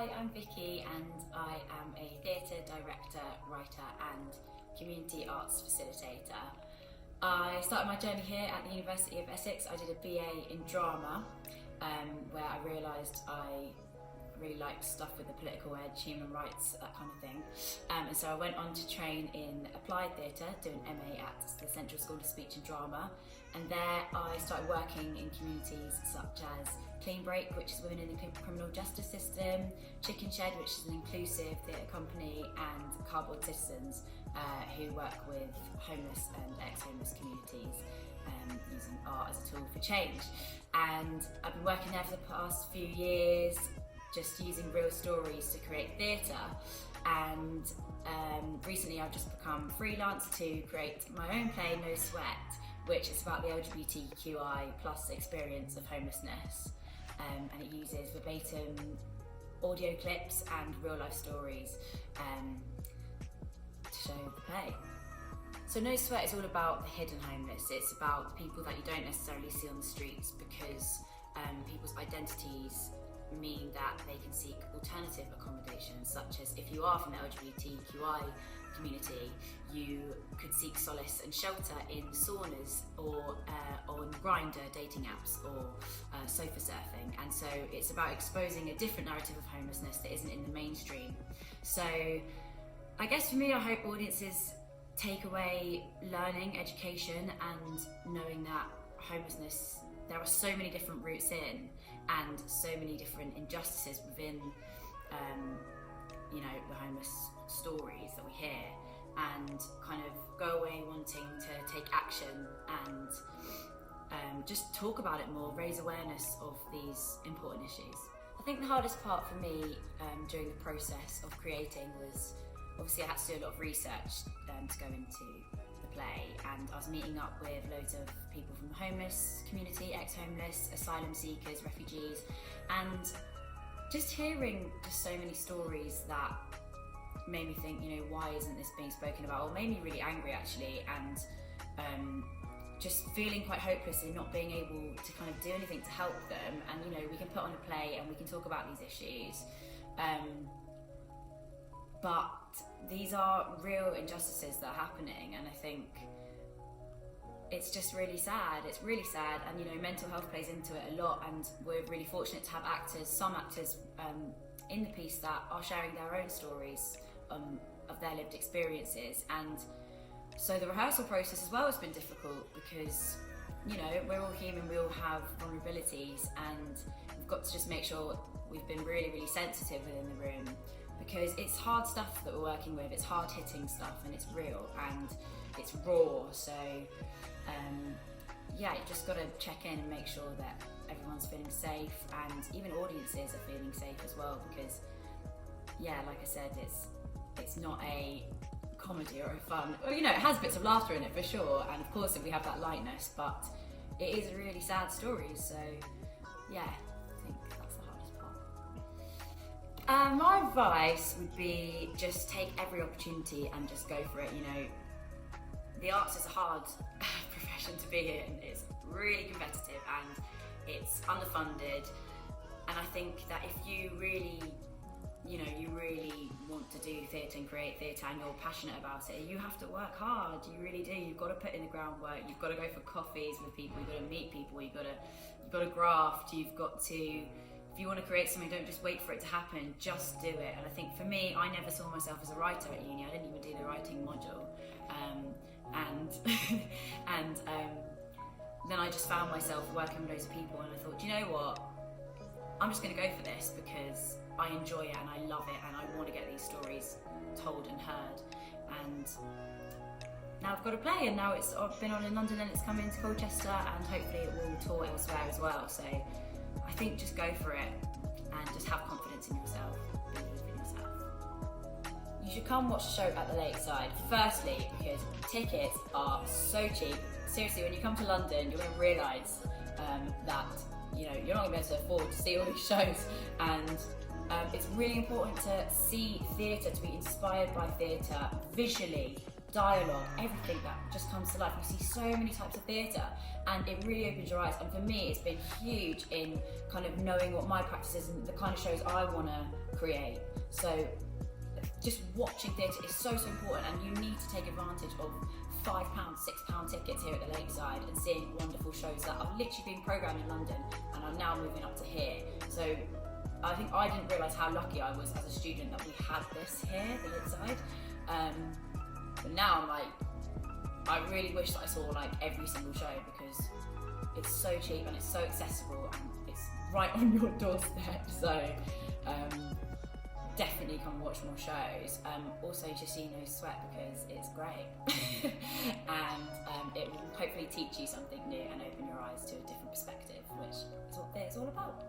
Hi, I'm Vicky and I am a theatre director, writer and community arts facilitator. I started my journey here at the University of Essex. I did a BA in drama where I realised I really liked stuff with the political edge, human rights, that kind of thing. And so I went on to train in applied theatre, doing MA at the Central School of Speech and Drama. And there I started working in communities such as Clean Break, which is women in the criminal justice system, Chicken Shed, which is an inclusive theatre company, and Cardboard Citizens, who work with homeless and ex-homeless communities using art as a tool for change. And I've been working there for the past few years, just using real stories to create theatre. And recently I've just become freelance to create my own play, No Sweat, which is about the LGBTQI plus experience of homelessness. And it uses verbatim audio clips and real life stories to show the play. So No Sweat is all about the hidden homeless. It's about the people that you don't necessarily see on the streets because people's identities mean that they can seek alternative accommodations, such as if you are from the LGBTQI community, you could seek solace and shelter in saunas or on Grindr dating apps or sofa surfing. And so it's about exposing a different narrative of homelessness that isn't in the mainstream. So I guess for me, I hope audiences take away learning, education, and knowing that homelessness, there are so many different routes in and so many different injustices within the homeless stories that we hear, and kind of go away wanting to take action and just talk about it more, raise awareness of these important issues. I think the hardest part for me during the process of creating was, obviously I had to do a lot of research to go into the play, and I was meeting up with loads of people from the homeless community, ex-homeless, asylum seekers, refugees, and just hearing just so many stories that made me think, why isn't this being spoken about, or made me really angry actually, and just feeling quite hopeless in not being able to kind of do anything to help them. And we can put on a play and we can talk about these issues, but these are real injustices that are happening, and I think it's just really sad. It's really sad, and mental health plays into it a lot, and we're really fortunate to have some actors in the piece that are sharing their own stories of their lived experiences. And so the rehearsal process as well has been difficult because we're all human, we all have vulnerabilities, and we've got to just make sure we've been really, really sensitive within the room, because it's hard stuff that we're working with. It's hard hitting stuff, and it's real and it's raw. So you just got to check in and make sure that everyone's feeling safe, and even audiences are feeling safe as well, because like I said, it's not a comedy or a fun, it has bits of laughter in it for sure, and of course we have that lightness, but it is a really sad story. So I think that's the hardest part. My advice would be just take every opportunity and just go for it. The arts is a hard profession to be in. It's really competitive and it's underfunded, and I think that if you really want to do theatre and create theatre and you're passionate about it, you have to work hard. You really do. You've got to put in the groundwork. You've got to go for coffees with people. You've got to meet people. You've got to graft. You've got to, if you want to create something, don't just wait for it to happen. Just do it. And I think for me, I never saw myself as a writer at uni. I didn't even do the writing module, and then I just found myself working with loads of people, and I thought, you know what? I'm just going to go for this because I enjoy it and I love it, and I want to get these stories told and heard. And now I've got a play, and now I've been on in London and it's coming to Colchester, and hopefully it will tour elsewhere as well. So I think just go for it and just have confidence in yourself, believe in yourself. You should come watch the show at the Lakeside. Firstly, because tickets are so cheap. Seriously, when you come to London, you're going to realise that you're not going to be able to afford to see all these shows, and it's really important to see theatre, to be inspired by theatre visually, dialogue, everything that just comes to life. You see so many types of theatre, and it really opens your eyes. And for me, it's been huge in kind of knowing what my practice is and the kind of shows I want to create. So just watching theatre is so important, and you need to take advantage of £5, £6 tickets here at the Lakeside and seeing wonderful shows that have literally been programmed in London and are now moving up to here. So I think I didn't realise how lucky I was as a student that we had this here, the Lakeside. But now I'm like, I really wish that I saw like every single show, because it's so cheap and it's so accessible and it's right on your doorstep. So definitely come watch more shows. Also, just so you know, sweat, because it's great. And it will hopefully teach you something new and open your eyes to a different perspective, which is what theatre's all about.